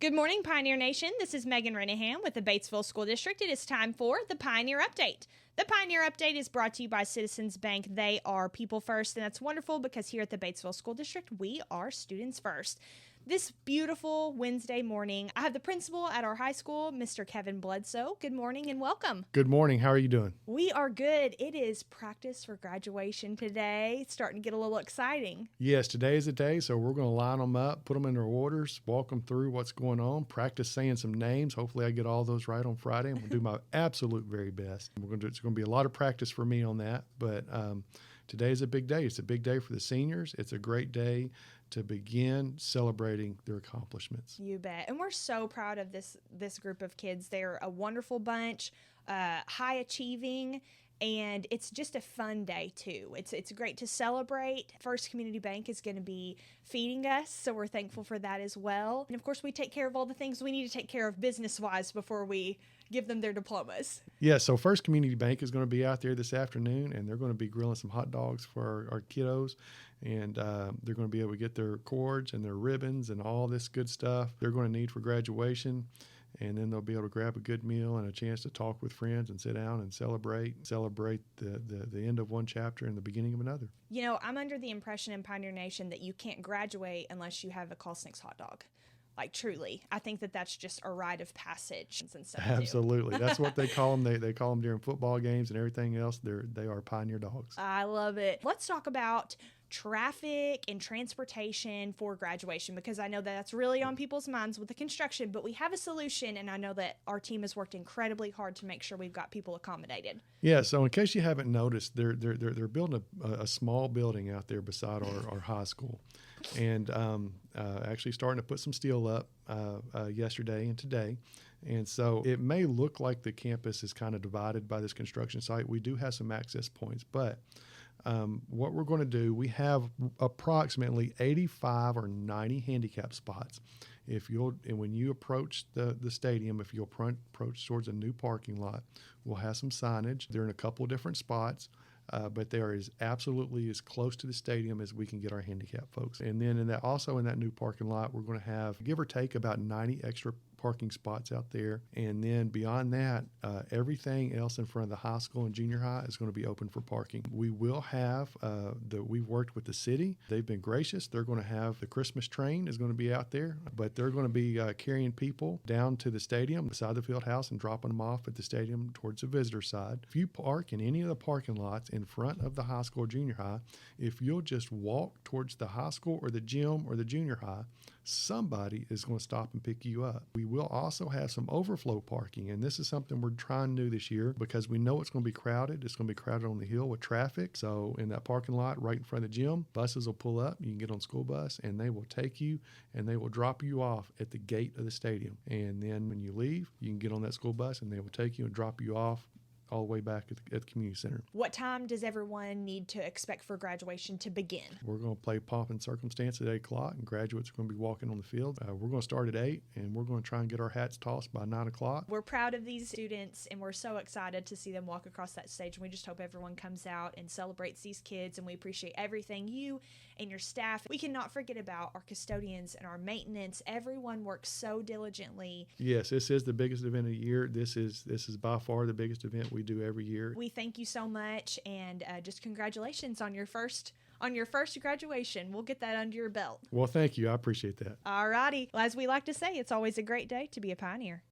Good morning, Pioneer Nation. This is Megan Renihan with the Batesville School District. It is time for the Pioneer Update. The Pioneer Update is brought to you by Citizens Bank. They are people first, and that's wonderful because here at the Batesville School District, we are students first. This beautiful Wednesday morning, I have the principal at our high school, Mr. Kevin Bledsoe. Good morning and welcome. Good morning. How are you doing? We are good. It is practice for graduation today. It's starting to get a little exciting. Yes, today is the day, so we're going to line them up, put them in their orders, walk them through what's going on, practice saying some names. Hopefully I get all those right on Friday, and we'll do my absolute very best. It's going to be a lot of practice for me on that, but today is a big day. It's a big day for the seniors. It's a great day to begin celebrating their accomplishments. You bet. And we're so proud of this group of kids. They're a wonderful bunch, high achieving, and it's just a fun day too. It's great to celebrate. First Community Bank is going to be feeding us, so we're thankful for that as well. And of course, we take care of all the things we need to take care of business-wise before we give them their diplomas. Yeah, so First Community Bank is going to be out there this afternoon, and they're going to be grilling some hot dogs for our kiddos, and they're going to be able to get their cords and their ribbons and all this good stuff they're going to need for graduation. And then they'll be able to grab a good meal and a chance to talk with friends and sit down and celebrate the end of one chapter and the beginning of another. You know, I'm under the impression in Pioneer Nation that you can't graduate unless you have a Call-Snicks hot dog. Like, truly. I think that that's just a rite of passage and stuff. Absolutely. That's what they call them. They call them during football games and everything else. They are Pioneer dogs. I love it. Let's talk about traffic and transportation for graduation, because I know that that's really on people's minds with the construction, but we have a solution, and I know that our team has worked incredibly hard to make sure we've got people accommodated. Yeah, so in case you haven't noticed, they're building a small building out there beside our high school, and actually starting to put some steel up yesterday and today. And so it may look like the campus is kind of divided by this construction site. We do have some access points, but what we're going to do, we have approximately 85 or 90 handicap spots. When you approach the stadium, if you'll approach towards a new parking lot, we'll have some signage. They're in a couple of different spots. But they are absolutely as close to the stadium as we can get our handicap folks. And then in that new parking lot, we're going to have, give or take, about 90 extra parking spots out there. And then beyond that, everything else in front of the high school and junior high is going to be open for parking. We will have, we've worked with the city. They've been gracious. They're going to have the Christmas train is going to be out there, but they're going to be carrying people down to the stadium beside the field house and dropping them off at the stadium towards the visitor side. If you park in any of the parking lots in front of the high school or junior high, if you'll just walk towards the high school or the gym or the junior high, somebody is going to stop and pick you up. We will also have some overflow parking, and this is something we're trying to do this year because we know it's going to be crowded. It's going to be crowded on the hill with traffic. So in that parking lot right in front of the gym, buses will pull up. You can get on school bus, and they will take you and they will drop you off at the gate of the stadium. And then when you leave, you can get on that school bus, and they will take you and drop you off all the way back at the community center. What time does everyone need to expect for graduation to begin? We're going to play Pomp and Circumstance at 8 o'clock, and graduates are going to be walking on the field. We're going to start at 8, and we're going to try and get our hats tossed by 9 o'clock. We're proud of these students, and we're so excited to see them walk across that stage, and we just hope everyone comes out and celebrates these kids, and we appreciate everything you and your staff. We cannot forget about our custodians and our maintenance. Everyone works so diligently. Yes, this is the biggest event of the year. This is by far the biggest event we do every year. We thank you so much, and just congratulations on your first graduation. We'll get that under your belt. Well, thank you. I appreciate that. All righty. Well, as we like to say, it's always a great day to be a Pioneer.